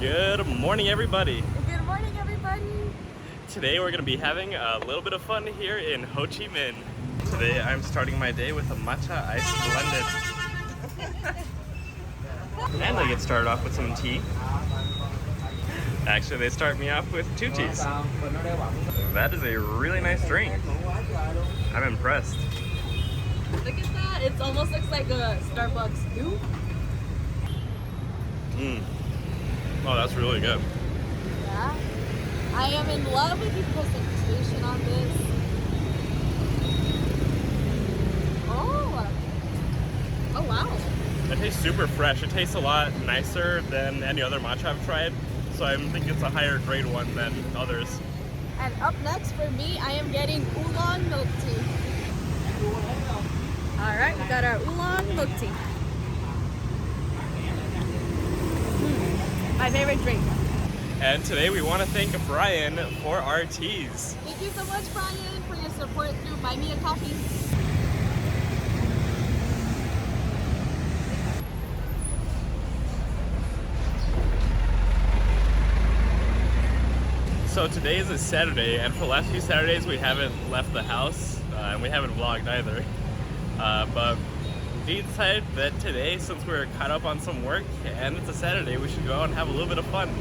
Good morning, everybody. Good morning, everybody. Today we're going to be having a little bit of fun here in Ho Chi Minh. Today I'm starting my day with a matcha ice blended. And I get started off with some tea. Actually, they start me off with 2 teas. That is a really nice drink. I'm impressed. Look at that. It almost looks like a Starbucks soup. Oh, that's really good. Yeah. I am in love with the presentation on this. Oh wow. It tastes super fresh. It tastes a lot nicer than any other matcha I've tried. So I think it's a higher grade one than others. And up next for me, I am getting oolong milk tea. Alright, we got our oolong milk tea. My favorite drink. And today we want to thank Brian for our teas. Thank you so much, Brian, for your support through Buy Me a Coffee. So today is a Saturday, and for the last few Saturdays we haven't left the house, and we haven't vlogged either. But we decided that today, since we're caught up on some work and it's a Saturday, we should go out and have a little bit of fun.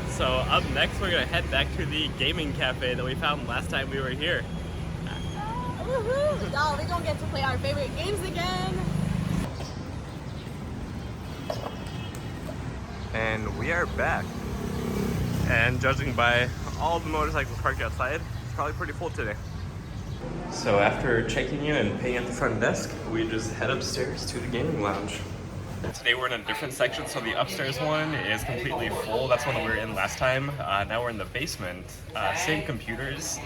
So up next we're going to head back to the gaming cafe that we found last time we were here. Woohoo! Y'all, we're gonna get to play our favorite games again. And we are back. And judging by all the motorcycles parked outside, it's probably pretty full today. So after checking in and paying at the front desk, we just head upstairs to the gaming lounge. Today we're in a different section, so the upstairs one is completely full. That's one that we were in last time. Now we're in the basement. Same computers.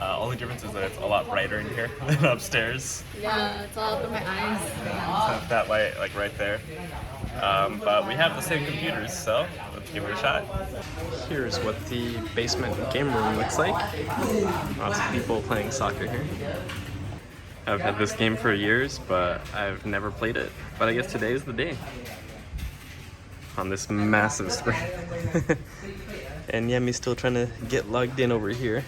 Only difference is that it's a lot brighter in here than upstairs. Yeah, it's all up in my eyes. Have that light like right there. But we have the same computers, so let's give it a shot. Here's what the basement game room looks like. Lots of people playing soccer here. I've had this game for years, but I've never played it. But I guess today is the day. On this massive screen. And Yami's still trying to get logged in over here.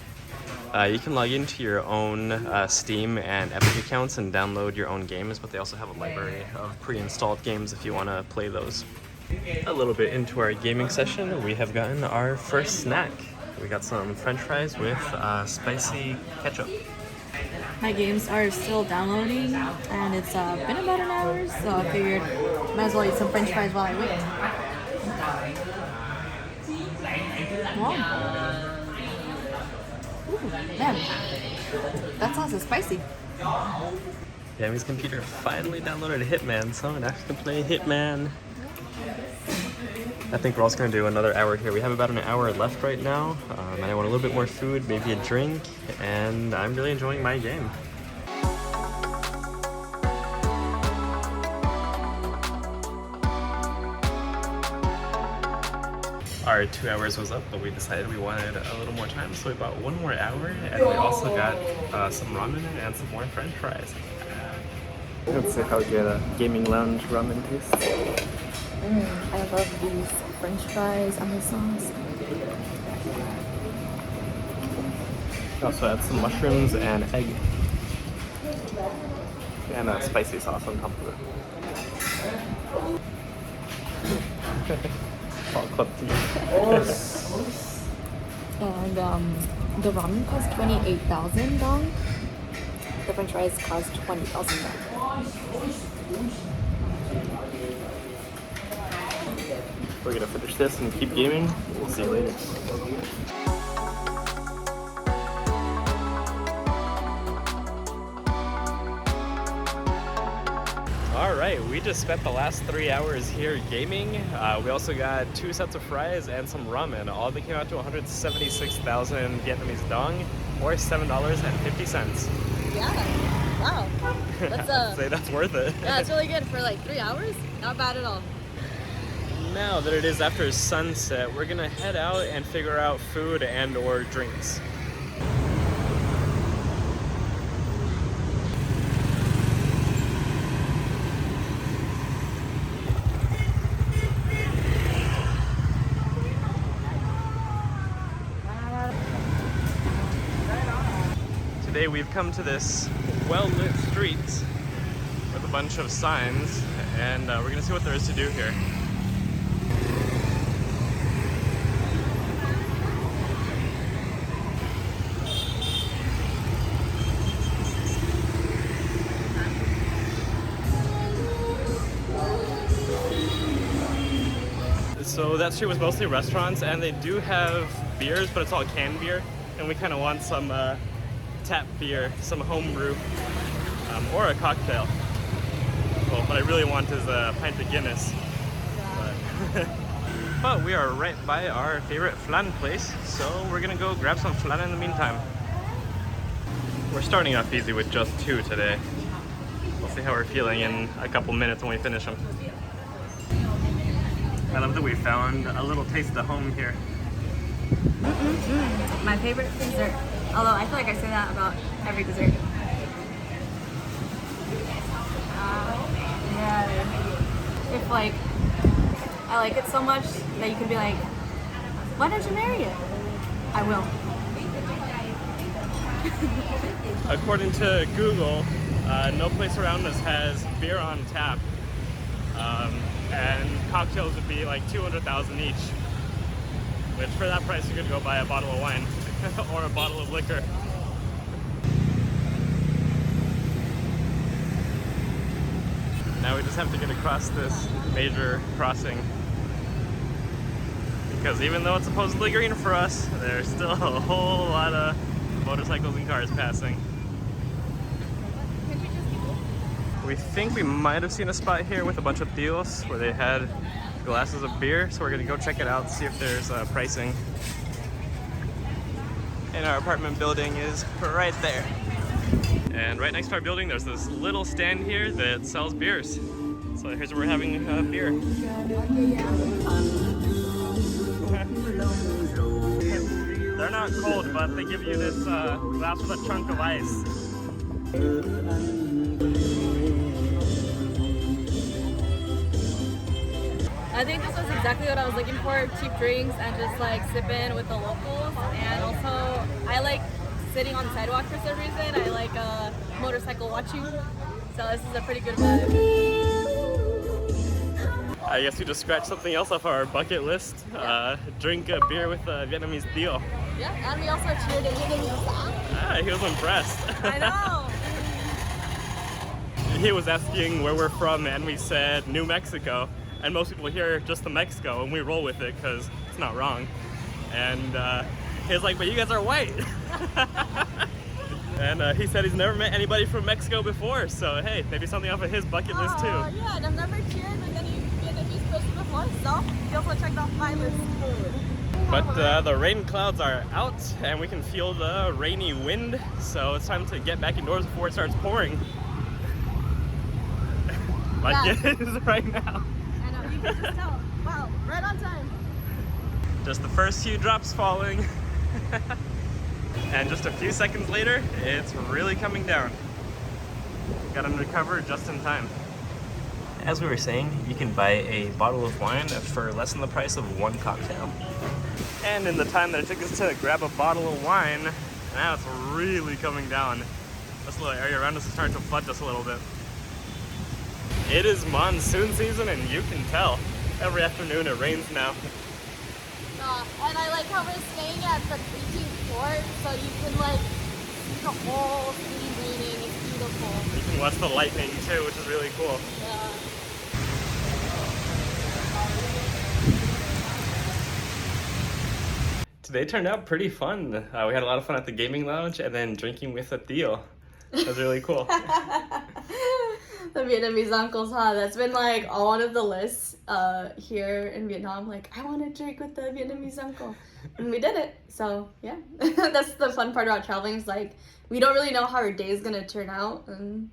You can log into your own Steam and Epic accounts and download your own games, but they also have a library of pre-installed games if you want to play those. A little bit into our gaming session, we have gotten our first snack. We got some french fries with spicy ketchup. My games are still downloading, and it's been about an hour, so I figured might as well eat some french fries while I wait. Wow. Ooh, man, that sauce is spicy. Yami's computer finally downloaded Hitman, so I'm actually gonna play Hitman. I think we're also going to do another hour here. We have about an hour left right now, and I want a little bit more food, maybe a drink, and I'm really enjoying my game. Our 2 hours was up, but we decided we wanted a little more time, so we bought 1 more hour, and we also got some ramen and some more french fries. Let's see how good a gaming lounge ramen tastes. I love these french fries and the sauce. Also add some mushrooms and egg. And a spicy sauce on top of it. All clipped to And the ramen cost 28,000 dong. The french fries cost 20,000 dong. We're gonna finish this and keep gaming. We'll see you later. Alright, we just spent the last 3 hours here gaming. We also got 2 sets of fries and some ramen. All that came out to 176,000 Vietnamese dong, or $7.50. Yeah, wow. That's I'd say that's worth it. yeah, it's really good for like 3 hours. Not bad at all. Now that it is after sunset, we're gonna head out and figure out food and or drinks. today we've come to this well-lit street with a bunch of signs, and we're gonna see what there is to do here. So that street was mostly restaurants, and they do have beers, but it's all canned beer, and we kind of want some tap beer, some homebrew, or a cocktail. Well, what I really want is a pint of Guinness. But we are right by our favorite flan place, so we're gonna go grab some flan in the meantime. We're starting off easy with just 2 today. We'll see how we're feeling in a couple minutes when we finish them. I love that we found a little taste of home here. My favorite dessert. Although I feel like I say that about every dessert. Yeah. If like, I like it so much that you can be like, why don't you marry it? I will. According to Google, no place around us has beer on tap. And cocktails would be like 200,000 each, which for that price you could go buy a bottle of wine or a bottle of liquor. Now we just have to get across this major crossing, because even though it's supposedly green for us, there's still a whole lot of motorcycles and cars passing. We think we might have seen a spot here with a bunch of tios where they had glasses of beer, so we're gonna go check it out, see if there's pricing. And our apartment building is right there. And right next to our building, there's this little stand here that sells beers. So here's where we're having a beer. They're not cold, but they give you this glass with a chunk of ice. I think this was exactly what I was looking for, cheap drinks and just like sipping with the locals. And also, I like sitting on the sidewalk for some reason. I like motorcycle watching. So this is a pretty good vibe. I guess we just scratched something else off our bucket list. Yeah. Drink a beer with a Vietnamese tio. Yeah, and we also cheered in Vietnamese. He was impressed. I know. He was asking where we're from, and we said New Mexico. And most people hear just the Mexico, and we roll with it because it's not wrong. And he was like, but you guys are white. And he said he's never met anybody from Mexico before, so hey, maybe something off of his bucket list too. Yeah, and I've never cheered with any Vietnamese person before, so he also checked off my list. But the rain clouds are out, and we can feel the rainy wind, so it's time to get back indoors before it starts pouring. Like it is right now. I know, you can just tell. Wow, right on time. Just the first few drops falling. And just a few seconds later, it's really coming down. Got under cover just in time. As we were saying, you can buy a bottle of wine for less than the price of one cocktail. And in the time that it took us to grab a bottle of wine, now it's really coming down. This little area around us is starting to flood just a little bit. It is monsoon season, and you can tell. Every afternoon it rains now. And I like how we're staying at the 18th floor, so you can like see the whole city raining. It's beautiful. You can watch the lightning too, which is really cool. Yeah. Today turned out pretty fun. We had a lot of fun at the gaming lounge, and then drinking with a tio. That was really cool. The Vietnamese uncles, huh? That's been like on one of the lists here in Vietnam. Like, I want to drink with the Vietnamese uncle. And we did it. So, yeah. That's the fun part about traveling is like, we don't really know how our day is going to turn out. And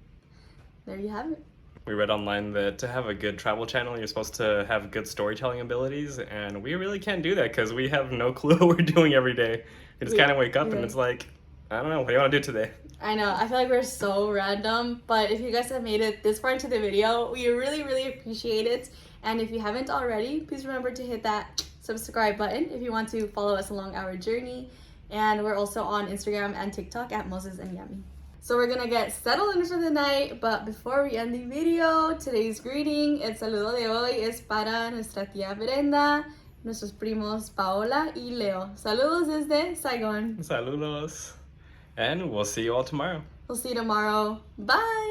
there you have it. We read online that to have a good travel channel, you're supposed to have good storytelling abilities. And we really can't do that because we have no clue what we're doing every day. We just kind of wake up and it's like, I don't know, what do you want to do today? I know, I feel like we're so random, but if you guys have made it this far into the video, we really, really appreciate it. And if you haven't already, please remember to hit that subscribe button if you want to follow us along our journey. And we're also on Instagram and TikTok at Moses and Yami. So we're gonna get settled in for the night, but before we end the video, today's greeting, el saludo de hoy es para nuestra tía Brenda, nuestros primos Paola y Leo. Saludos desde Saigon. Saludos. And we'll see you all tomorrow. We'll see you tomorrow. Bye!